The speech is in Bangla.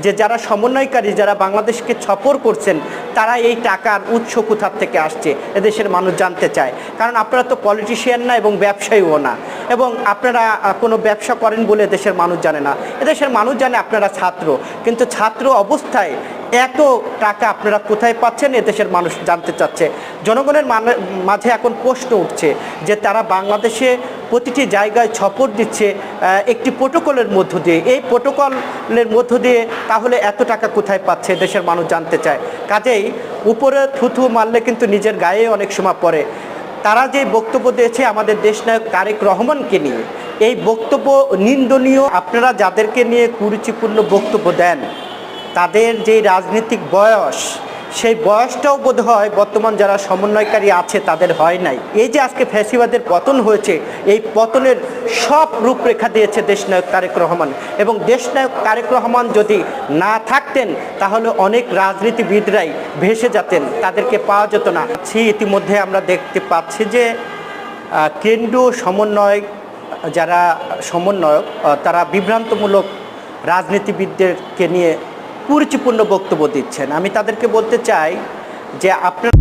যে যারা সমন্বয়কারী, যারা বাংলাদেশকে সফর করছেন, তারা এই টাকার উৎস কোথা থেকে আসছে এদেশের মানুষ জানতে চায়। কারণ আপনারা তো পলিটিশিয়ান না এবং ব্যবসায়ীও না, এবং আপনারা কোনো ব্যবসা করেন বলে দেশের মানুষ জানে না। এদেশের মানুষ জানে আপনারা ছাত্র, কিন্তু ছাত্র অবস্থায় এত টাকা আপনারা কোথায় পাচ্ছেন এদেশের মানুষ জানতে চাচ্ছে। জনগণের মাঝে এখন প্রশ্ন উঠছে যে তারা বাংলাদেশে প্রতিটি জায়গায় সফর দিচ্ছে একটি প্রোটোকলের মধ্য দিয়ে। এই প্রোটোকলের মধ্য দিয়ে তাহলে এত টাকা কোথায় পাচ্ছে দেশের মানুষ জানতে চায়। কাজেই উপরে থুথু মারলে কিন্তু নিজের গায়ে অনেক সময় পড়ে। তারা যে বক্তব্য দিয়েছে আমাদের দেশনায়ক তারেক রহমানকে নিয়ে, এই বক্তব্য নিন্দনীয়। আপনারা যাদেরকে নিয়ে কুরুচিপূর্ণ বক্তব্য দেন, তাদের যে রাজনৈতিক বয়স, সেই বয়সটাও বোধ হয় বর্তমান যারা সমন্বয়কারী আছে তাদের হয় নাই। এই যে আজকে ফ্যাসিবাদের পতন হয়েছে, এই পতনের সব রূপরেখা দিয়েছে দেশনায়ক তারেক রহমান। এবং দেশনায়ক তারেক রহমান যদি না থাকতেন তাহলে অনেক রাজনীতিবিদরাই ভেসে যেতেন, তাদেরকে পাওয়া যেত না। ইতিমধ্যে আমরা দেখতে পাচ্ছি যে কেন্দ্রীয় সমন্বয়ক, যারা সমন্বয়ক, তারা বিভ্রান্তমূলক রাজনীতিবিদদেরকে নিয়ে কুরুচিপূর্ণ বক্তব্য দিচ্ছেন। আমি তাদেরকে বলতে চাই যে আপনারা